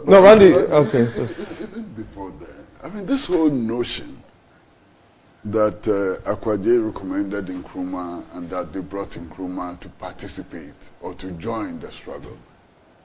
No, Randy, okay. Even before then, I mean, this whole notion that Akwaje recommended Nkrumah and that they brought Nkrumah to participate or to join the struggle,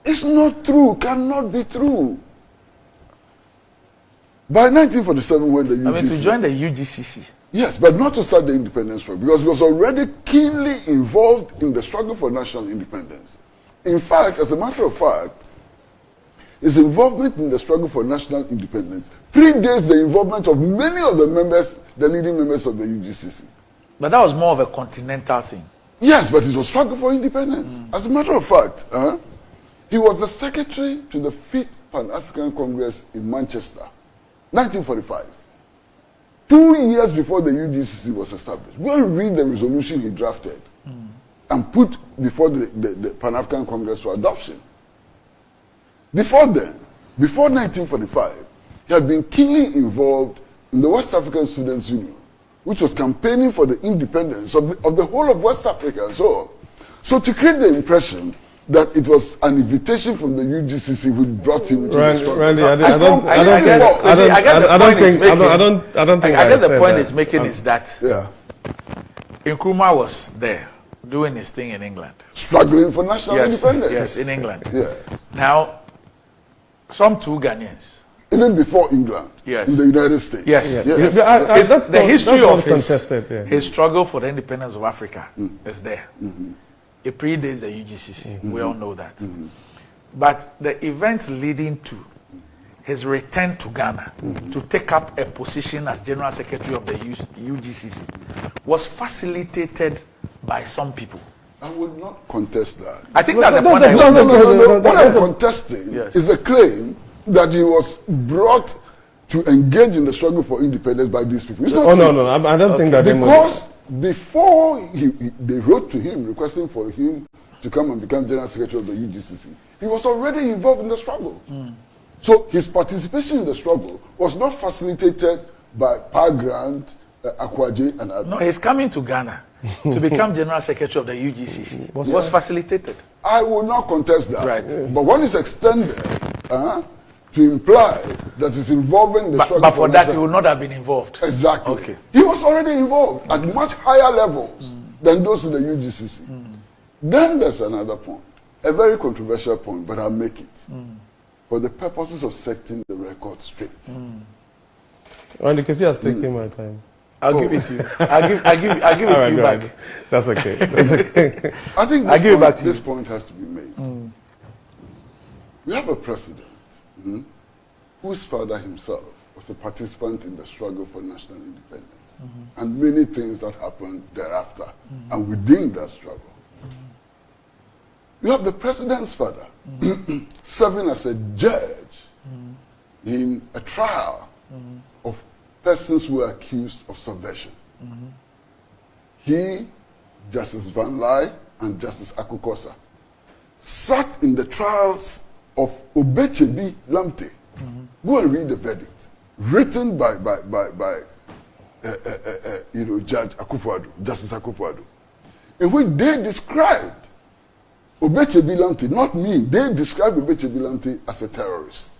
it's not true, cannot be true. By 1947, when the UGCC... I mean, to join the UGCC. Yes, but not to start the independence struggle, because he was already keenly involved in the struggle for national independence. In fact, as a matter of fact, his involvement in the struggle for national independence predates the involvement of many of the members, the leading members of the UGCC. But that was more of a continental thing. Yes, but it was struggle for independence. As a matter of fact, he was the secretary to the 5th Pan-African Congress in Manchester, 1945. 2 years before the UGCC was established. Go and read the resolution he drafted and put before the Pan-African Congress for adoption. Before then, before 1945, he had been keenly involved in the West African Students' Union, which was campaigning for the independence of the whole of West Africa and so on. So to create the impression that it was an invitation from the UGCC which brought him into the struggle. Randy, I guess the point it's making is that Nkrumah was there doing his thing in England. Struggling for national independence. Yes, in England. Yes. Now, some two Ghanaians. Even before England. Yes. In the United States. Yes. The history of his struggle for the independence of Africa is there. It predates the UGCC. We all know that. But the events leading to his return to Ghana to take up a position as General Secretary of the UGCC was facilitated by some people. I would not contest that. I think that's the point. What I'm contesting is the claim that he was brought to engage in the struggle for independence by these people. It's not true. No, I don't think that. Because before they wrote to him requesting for him to come and become General Secretary of the UGCC, he was already involved in the struggle. So his participation in the struggle was not facilitated by Pa Grant, Akwaje, and others. No, he's coming to Ghana to become General Secretary of the UGCC. Was facilitated. I will not contest that. Right. But one is extended to imply that his involvement in the struggle. But for that, he would not have been involved. Exactly. Okay. He was already involved at much higher levels than those in the UGCC. Then there's another point, a very controversial point, but I'll make it for the purposes of setting the record straight. Randy, because he has taken my time. I'll give it to you. I'll give it to you back. That's okay. That's okay. I think this point has to be made. We have a president whose father himself was a participant in the struggle for national independence and many things that happened thereafter and within that struggle. You have the president's father serving as a judge in a trial of persons who were accused of subversion. He, Justice Van Lai, and Justice Akukosa sat in the trials of Obechebi Lamte. Go and read the verdict, written by Judge Akufo-Addo, Justice Akufo-Addo, in which they described Obechebi Lamte, not me, they described Obechebi Lamte as a terrorist.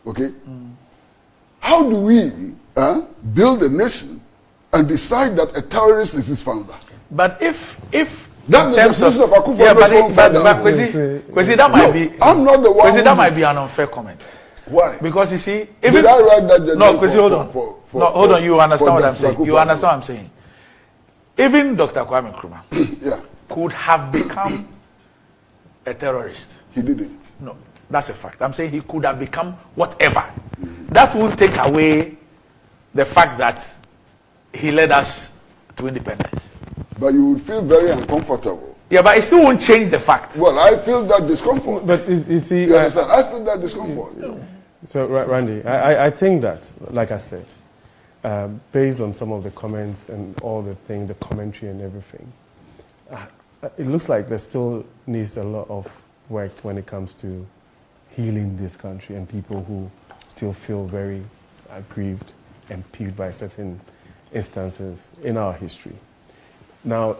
Okay? How do we build a nation and decide that a terrorist is his founder? But if that's the definition of Akufo-Addo's Kwesi, that might be. I'm not the one. Kwesi, that might be an unfair comment. Why? Because you see, even did I write that? No, Kwesi, hold on. Hold on. You understand what I'm saying? You understand what I'm saying? Even Dr. Kwame Nkrumah could have become a terrorist. He didn't. No, that's a fact. I'm saying he could have become whatever. That will take away the fact that he led us to independence. But you would feel very uncomfortable. Yeah, but it still won't change the fact. Well, I feel that discomfort. But you see, you understand? I feel that discomfort. So, Randy, I think that, like I said, based on some of the comments and all the things, the commentary and everything, it looks like there still needs a lot of work when it comes to healing this country and people who still feel very aggrieved and peeved by certain instances in our history. Now,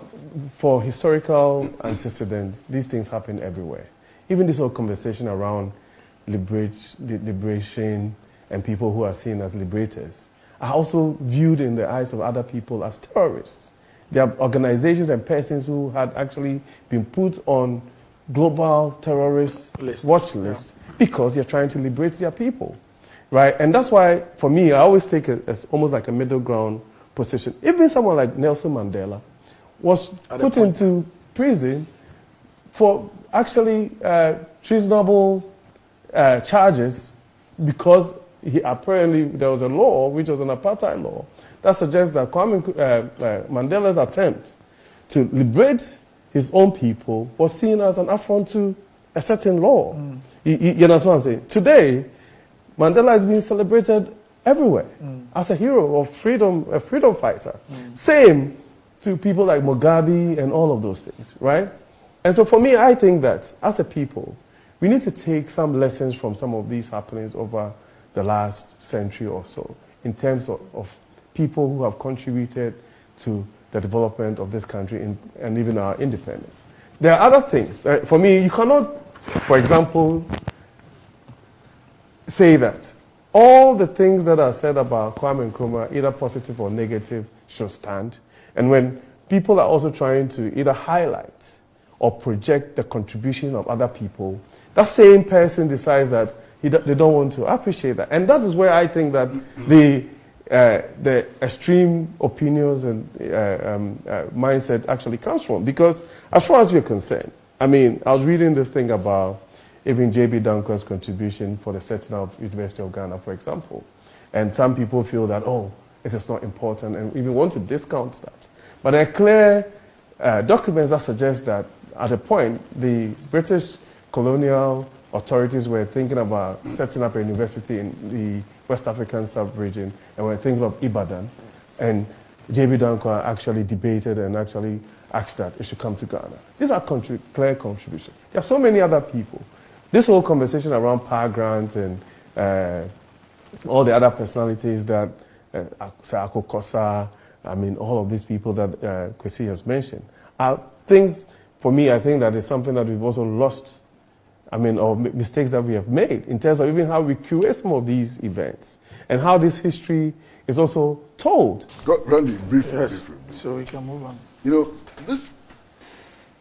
for historical antecedents, these things happen everywhere. Even this whole conversation around liberation and people who are seen as liberators are also viewed in the eyes of other people as terrorists. There are organizations and persons who had actually been put on global terrorist watch lists because they're trying to liberate their people, right? And that's why, for me, I always take it as almost like a middle ground position. Even someone like Nelson Mandela was put into prison for actually treasonable charges because apparently there was a law, which was an apartheid law, that suggests that Mandela's attempt to liberate his own people was seen as an affront to a certain law. You understand what I'm saying? Today, Mandela is being celebrated everywhere as a hero of freedom, a freedom fighter. Same to people like Mugabe and all of those things, right? And so for me, I think that as a people, we need to take some lessons from some of these happenings over the last century or so in terms of people who have contributed to the development of this country and even our independence. There are other things. For me, you cannot, for example, say that all the things that are said about Kwame Nkrumah, either positive or negative, should stand. And when people are also trying to either highlight or project the contribution of other people, that same person decides that they don't want to appreciate that. And that is where I think that the extreme opinions and mindset actually comes from. Because as far as we're concerned, I mean, I was reading this thing about even J.B. Danquah's contribution for the setting up of University of Ghana, for example. And some people feel that, oh, it is not important and even want to discount that. But there are clear documents that suggest that at a point, the British colonial authorities were thinking about setting up a university in the West African sub-region and were thinking of Ibadan. And J.B. Danquah actually debated and actually asked that it should come to Ghana. These are clear contributions. There are so many other people. This whole conversation around power grants and all the other personalities that Ako Kosa, I mean, all of these people that Kwesi has mentioned, are things, for me, I think that is something that we've also lost, I mean, or mistakes that we have made in terms of even how we curate some of these events and how this history is also told. Randy, briefly. Yes, briefly. so we can move on. You know, this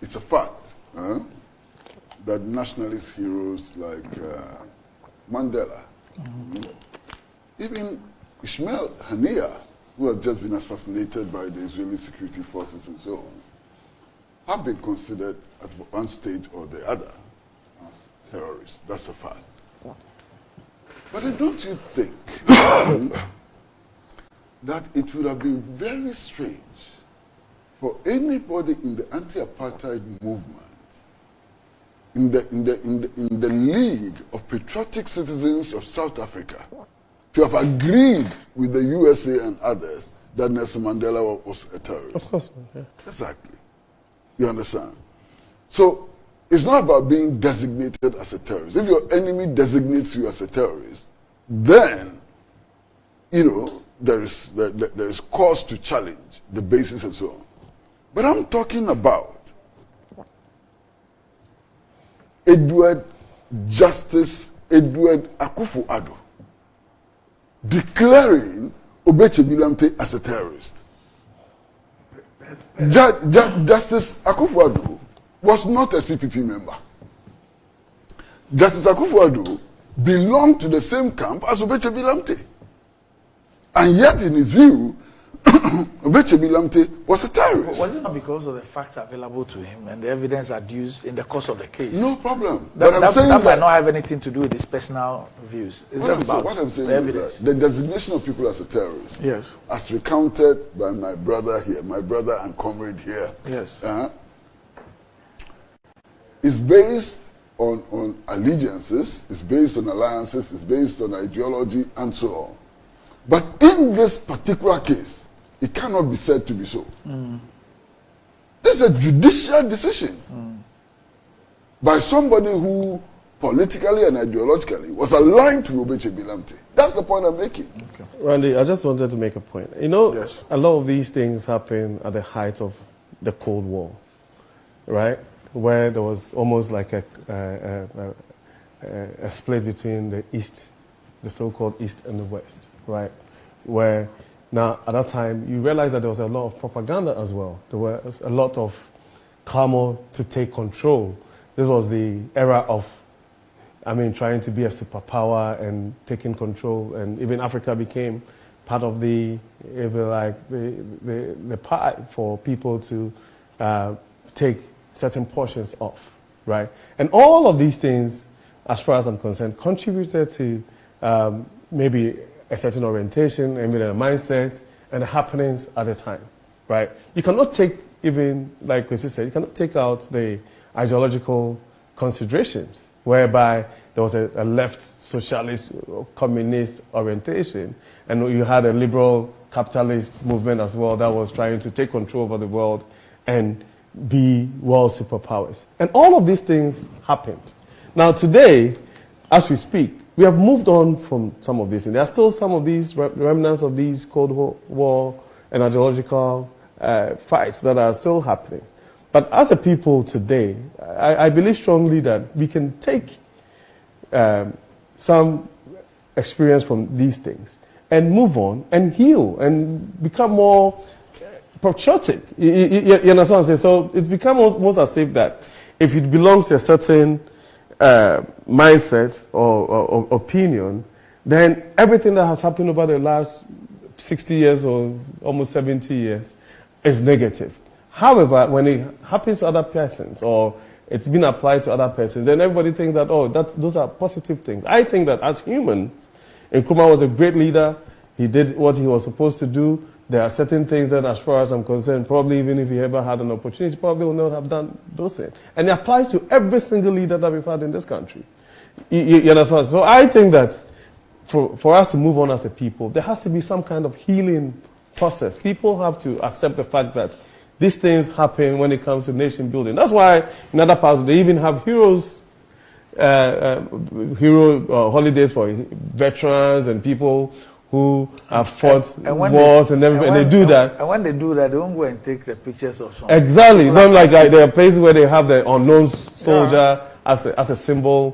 is a fact that nationalist heroes like Mandela, even Ismail Haniyeh, who has just been assassinated by the Israeli security forces and so on, have been considered at one stage or the other as terrorists. That's a fact. But then don't you think that it would have been very strange for anybody in the anti-apartheid movement, in the League of Patriotic Citizens of South Africa, to have agreed with the USA and others that Nelson Mandela was a terrorist? Of course, yeah. Exactly. You understand? So it's not about being designated as a terrorist. If your enemy designates you as a terrorist, then, you know, there is cause to challenge the basis and so on. But I'm talking about Justice Edward Akufo-Addo declaring Obeche-Bilamte as a terrorist. Justice Akufo-Addo was not a CPP member. Justice Akufo-Addo belonged to the same camp as Obeche-Bilamte. And yet, in his view, Obeche-Bilamte was a terrorist. Was it not because of the facts available to him and the evidence adduced in the course of the case? No problem. That might not have anything to do with his personal views. It's just about what I'm saying the is evidence. that the designation of people as a terrorist, Yes. as recounted by my brother here, my brother and comrade here, Yes. is based on allegiances, is based on alliances, is based on ideology, and so on. But in this particular case, it cannot be said to be so. This is a judicial decision by somebody who politically and ideologically was aligned to Obeche-Bilamte. That's the point I'm making. Okay. Randy, I just wanted to make a point. You know, Yes. a lot of these things happen at the height of the Cold War, right? Where there was almost like a a split between the East, the so-called East and the West, right? Where now at that time you realize that there was a lot of propaganda as well. There was a lot of clamor to take control. This was the era of, trying to be a superpower and taking control, and even Africa became part of the pie for people to take certain portions of, right? And all of these things, as far as I'm concerned, contributed to maybe a certain orientation, maybe a mindset, and the happenings at the time, right? You cannot take, even like Kwesi said, you cannot take out the ideological considerations, whereby there was a left socialist or communist orientation, and you had a liberal capitalist movement as well that was trying to take control over the world and be world superpowers. And all of these things happened. Now today, as we speak, we have moved on from some of these, and there are still some of these remnants of these Cold War and ideological fights that are still happening. But as a people today, I believe strongly that we can take some experience from these things and move on and heal and become more patriotic. You understand what I'm saying? So it's become almost as if that if you belong to a certain mindset or opinion, then everything that has happened over the last 60 years or almost 70 years is negative. However, when it happens to other persons or it's been applied to other persons, then everybody thinks that, those are positive things. I think that as humans, Nkrumah was a great leader. He did what he was supposed to do. There are certain things that, as far as I'm concerned, probably even if he ever had an opportunity, probably would not have done those things. And it applies to every single leader that we've had in this country. You understand? So I think that for us to move on as a people, there has to be some kind of healing process. People have to accept the fact that these things happen when it comes to nation building. That's why in other parts they even have hero holidays for veterans and people who have fought wars and everything. And they do that. And when they do that, they don't go and take the pictures or something. Exactly. Not like there are places where they have the unknown soldier as a symbol